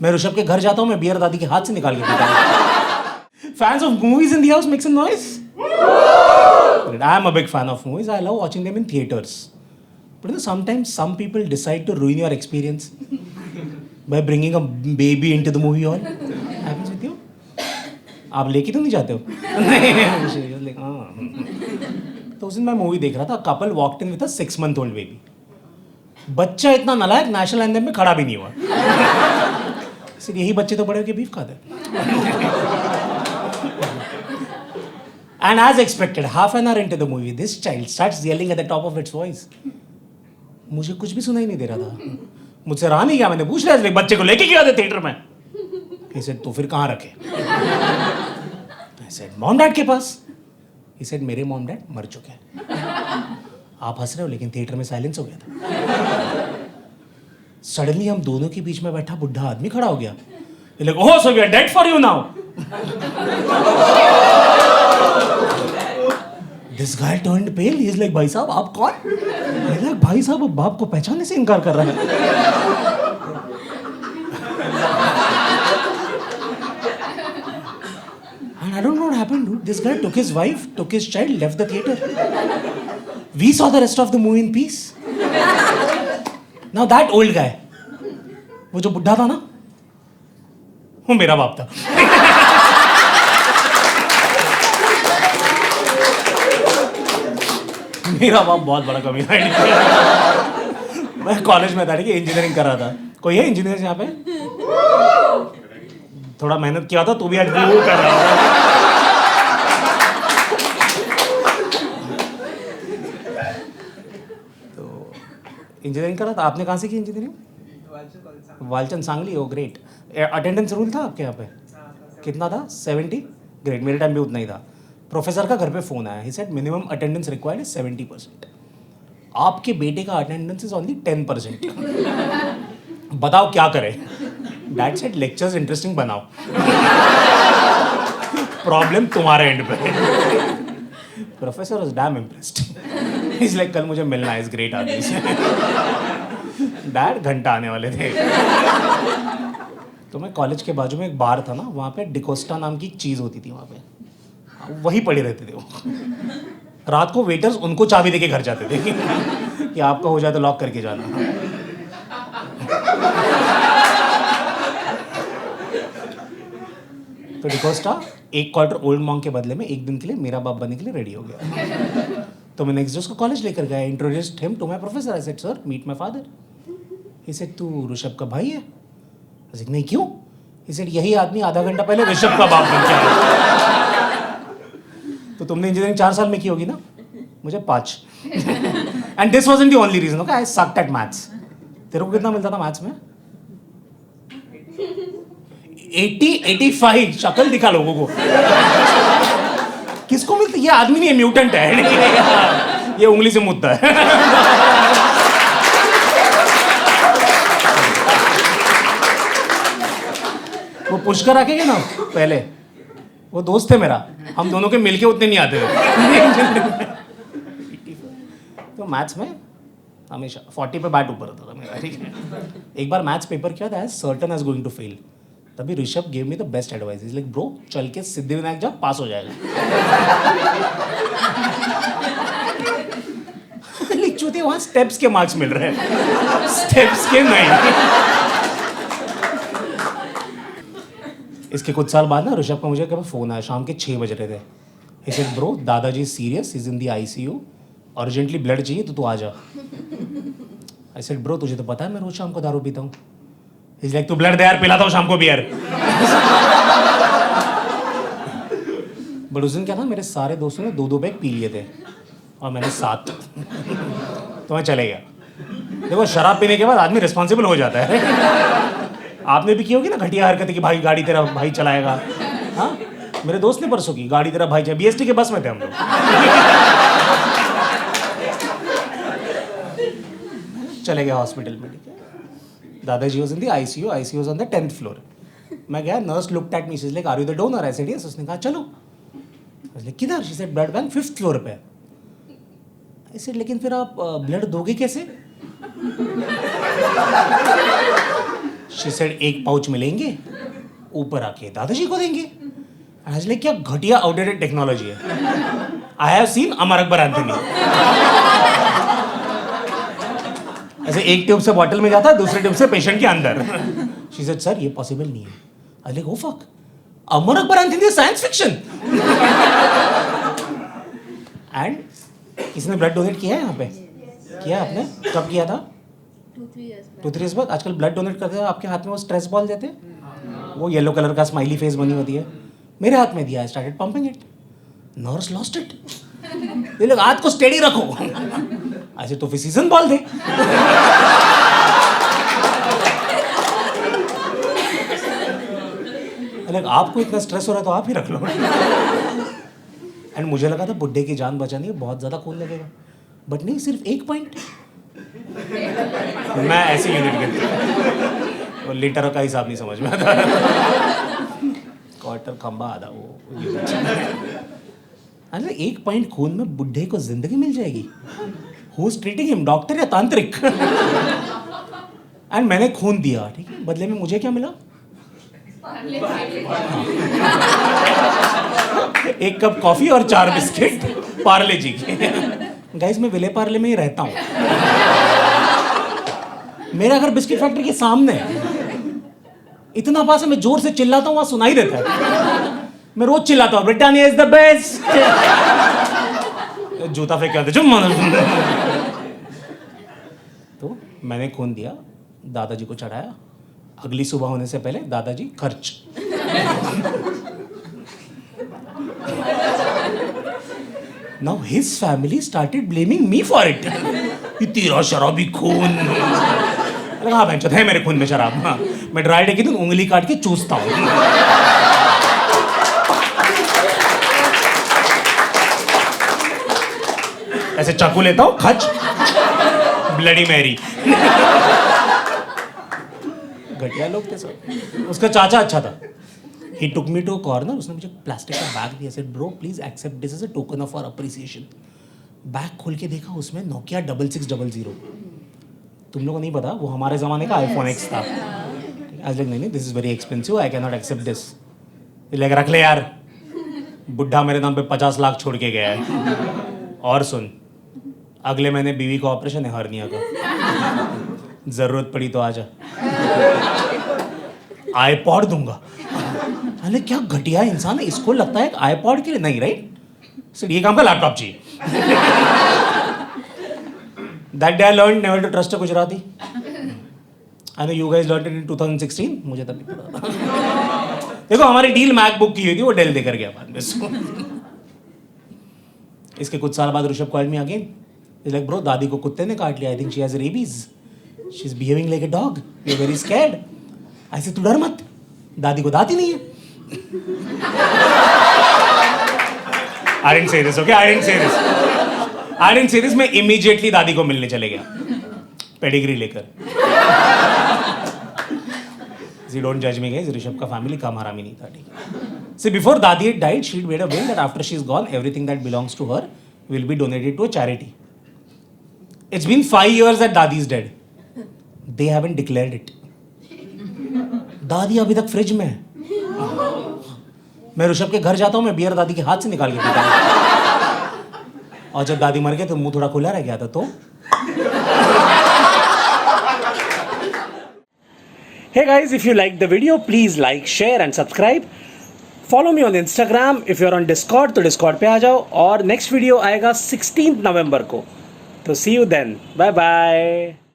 मैं ऋषभ के घर जाता हूँ, मैं बियर दादी के हाथ से निकाल के पीता हूँ. Fans of movies in the house make some noise. I am a big fan of movies. I love watching them in theaters. But sometimes some people decide to ruin your experience by bringing a baby into the movie hall. Happens with you? आप लेके तो नहीं जाते हो? नहीं. तो उस दिन मैं मूवी देख रहा था. Couple walked in with a 6-month-old baby. बच्चा इतना नालायक नेशनल एंथम में खड़ा भी नहीं हुआ. सिर्फ यही बच्चे तो बड़े होके बीफ खाते हैं. And as expected, half an hour into the movie, this child starts yelling at the top of its voice. मुझे कुछ भी सुनाई नहीं दे रहा था. मुझसे रहा नहीं गया. मैंने पूछ लिया इसलिए बच्चे को लेके गया था थिएटर में. He said, तो फिर कहाँ रखे? I said, मॉम डैड के पास. He said, मेरे मॉम डैड मर चुके हैं. आप हंस रहे हो लेकिन थिएटर में साइलेंस हो गया था. सडनली हम दोनों के बीच में बैठा बुढ़ा आदमी खड़ा हो गया. Like, oh, so we are dead for you now. This guy turned pale. He's like, भाई साहब आप कौन? He's like, भाई साहब बाप को पहचानने से इनकार कर रहा है. And I don't know what happened, dude. This guy took his wife, took his child, left the theater. We saw the rest of the movie in peace. Now that old guy, वो जो बुढ़ा था ना, वो मेरा बाप था. मेरा बाप बहुत बड़ा कमीना है. मैं कॉलेज में था, ठीक है, इंजीनियरिंग कर रहा था. कोई है इंजीनियर यहाँ पे? थोड़ा मेहनत किया था, तू भी आज वो कर रहा था. तो इंजीनियरिंग कर रहा था. आपने कहाँ से की इंजीनियरिंग? वालचंद सांगली. हो ग्रेट. अटेंडेंस रूल था आपके यहाँ पे? कितना था? 70? ग्रेट. मेरे टाइम भी उतना ही था. प्रोफेसर का घर पे फोन आया. He said minimum attendance required is 70%. आपके बेटे का अटेंडेंस इज ओनली 10%. बताओ क्या करें? डैड सेड लेक्चर्स इंटरेस्टिंग बनाओ. प्रॉब्लम तुम्हारे एंड पे. Professor was dam impressed. Is like कल मुझे मिलना है इस ग्रेट आदमी से. डैड घंटा आने वाले थे. तो मैं कॉलेज के बाजू में एक बार था ना, वहाँ पे डिकोस्टा नाम की एक चीज़ होती थी. वहाँ पे वही पड़े रहते थे वो. रात को वेटर्स उनको चाबी देके घर जाते थे कि आपका हो जाए तो लॉक करके जाना. तो डिकोस्टा एक क्वार्टर ओल्ड मॉन्क के बदले में एक दिन के लिए मेरा बाप बनने के लिए रेडी हो गया. तो मैं नेक्स्ट डे उसको कॉलेज लेकर गया. Introduced him to my professor. I said sir meet my father. He said तू ऋषभ का भाई है? आई सेड नहीं क्यों? ही सेड यही आदमी आधा घंटा पहले ऋषभ का बाप बन गया. तो तुमने इंजीनियरिंग 4 साल में की होगी ना, मुझे 5. And this wasn't the only reason. Okay, I sucked at maths. तेरे को कितना मिलता था मैथ्स में? 80-85. शक्ल दिखा लोगों को. किसको मिलती? ये आदमी नहीं है, म्यूटेंट है. ये उंगली से मुद्दा है. वो पुष्कर आके गए ना पहले, वो दोस्त थे मेरा. हम दोनों के मिलके उतने नहीं आते थे. तो मैथ्स में हमेशा 40 पे बैट ऊपर होता था मेरा. ठीक है. एक बार मैथ्स पेपर किया था, certain as going to fail. तभी Rishabh gave me the best advice. Is like bro चल के सिद्धिविनायक जा, पास हो जाएगा. चूतिया वहां स्टेप्स के मार्क्स मिल रहे हैं, स्टेप्स के नहीं. इसके कुछ साल बाद ना ऋषभ का मुझे कभी फोन आया. शाम के 6 बज रहे थे. ही सेड ब्रो दादाजी serious, is in the ICU, urgently blood चाहिए तो तू आ जा. आई सेड ब्रो तुझे तो पता है मैं रोज शाम को दारू पीता हूँ. इज लाइक तू ब्लड दे यार, पिलाता हूँ शाम को बियर. बट उस दिन क्या था, मेरे सारे दोस्तों ने 2-2 बैग पी लिए थे और मैंने 7. तो मैं चले गया. देखो शराब पीने के बाद आदमी रिस्पॉन्सिबल हो जाता है. आपने भी की होगी ना घटिया हरकत कि भाई गाड़ी तेरा भाई चलाएगा. हाँ, मेरे दोस्त ने परसों की, गाड़ी तेरा भाई चलाएगा. BST के बस में थे हम लोग. चले गए हॉस्पिटल में. ठीक है. दादाजी was in the ICU. ICU was on the 10th floor. मैं गया, nurse looked at me. She is like are you the donor? I said yes. उसने कहा चलो. आई वाज लाइक किधर? She said blood bank 5th floor पे. I said लेकिन फिर आप ब्लड दोगे कैसे? शी सेड एक पाउच मिलेंगे, ऊपर आके दादाजी को देंगे। आज लाइक क्या घटिया आउटडेटेड टेक्नोलॉजी है। I have seen Amar Akbar Anthony, ऐसे एक ट्यूब से बॉटल में जाता है, दूसरे ट्यूब से पेशेंट के अंदर। शी सेड सर ये पॉसिबल नहीं है। I like oh fuck, Amar Akbar Anthony science fiction. And किसी ने ब्लड डोनेट किया है यहाँ पे? किया आपने? कब किया था? 2-3 years बाद। आजकल ब्लड डोनेट करते हैं, आपके हाथ में वो स्ट्रेस बॉल देते हैं, वो येलो कलर का स्माइली फेस बनी होती है, मेरे हाथ में दिया। I started pumping it, nurse lost it. ये लोग हाथ को स्टेडी रखो, ऐसे तो फिर सीजन बॉल दे। लाइक आपको इतना स्ट्रेस हो रहा है तो आप ही रख लो। एंड मुझे लगा था बुड्ढे की जान बचानी है, बहुत ज़्यादा खून लगेगा, बट नहीं, सिर्फ 1 पॉइंट। मैं ऐसे यूनिट गिनता, वो लीटर का हिसाब नहीं समझ में आता। क्वार्टर खंबा आधा वो। अरे 1 पॉइंट खून में बुड्ढे को जिंदगी मिल जाएगी। Who is treating him, doctor या तांत्रिक? एंड मैंने खून दिया, ठीक है, बदले में मुझे क्या मिला? 1 कप कॉफी और 4 बिस्किट पार्ले जी के। गाइस मैं विले पार्ले में ही रहता हूँ, मेरा घर बिस्किट फैक्ट्री के सामने है। इतना पास है, मैं जोर से चिल्लाता हूँ, वहां सुनाई देता है। मैं रोज चिल्लाता हूँ ब्रिटानिया इज द बेस्ट। जूता फेंक के आते चुप। तो मैंने खून दिया, दादाजी को चढ़ाया। अगली सुबह होने से पहले दादाजी खर्च। Now his family started blaming me for it. ये तेरा शराबी खून। हाँ बहन चोद है मेरे खून में शराब। हाँ, मैं ड्राई डे की दिन उंगली काट के चूसता हूँ। ऐसे चाकू लेता हूँ, खच, ब्लडी मैरी। घटिया लोग थे सब। उसका चाचा अच्छा था। He took me to a corner, उसने मुझे प्लास्टिक का बैग दिया। said bro please accept this as a token of our appreciation। Bag खोल के देखा, उसमें नोकिया 6600। तुम लोगों को नहीं पता, वो हमारे ज़माने का iPhone X था। आज लग नहीं, this is very expensive, I can not accept this. लेकर रख ले यार, बुढ़ा मेरे नाम पे 50 लाख छोड़ के गया है। और सुन, अगले महीने बीवी का ऑपरेशन है हर्निया का, ज़रूरत पड़ी तो आजा। आईपॉड दूंगा। अरे क्या घटिया इंसान है, इसको लगता है आईपॉड के लिए नहीं, राइट? सर ये काम का लैपटॉप चाहिए। That day I learned never to trust a Gujarati. I know you guys learned it in 2016. मुझे तब भी पता था। देखो हमारी डील मैकबुक की हुई थी, वो डेल देकर गया बाद में। इसके कुछ साल बाद Rishabh called me again. He's like bro दादी को कुत्ते ने काट लिया, I think she has rabies. She's behaving like a dog. You're very scared. I said तू डर मत, दादी को दांत ही नहीं है। I didn't say this, okay? I didn't say this. I didn't say this. मैं immediately दादी को मिलने चले गया, पेडिग्री लेकर। See, don't judge me, guys. Rishabh का फैमिली कम हरामी नहीं था, ठीक है? See, before Dadi had died, she had made a will that after she's gone, everything that belongs to her will be donated to a charity. It's been 5 years that Dadi is dead. They haven't declared it. दादी अभी तक fridge में है। मैं ऋषभ के घर जाता हूँ, मैं बियर दादी के हाथ से निकाल के पीता हूँ। और जब दादी मर गई तो मुंह थोड़ा खुला रह गया था। तो Hey guys, if you like the video, please like, share and subscribe. Follow me on Instagram. If you're on Discord, तो Discord पे आ जाओ। और next video आएगा 16 नवंबर को। तो see you then. Bye bye.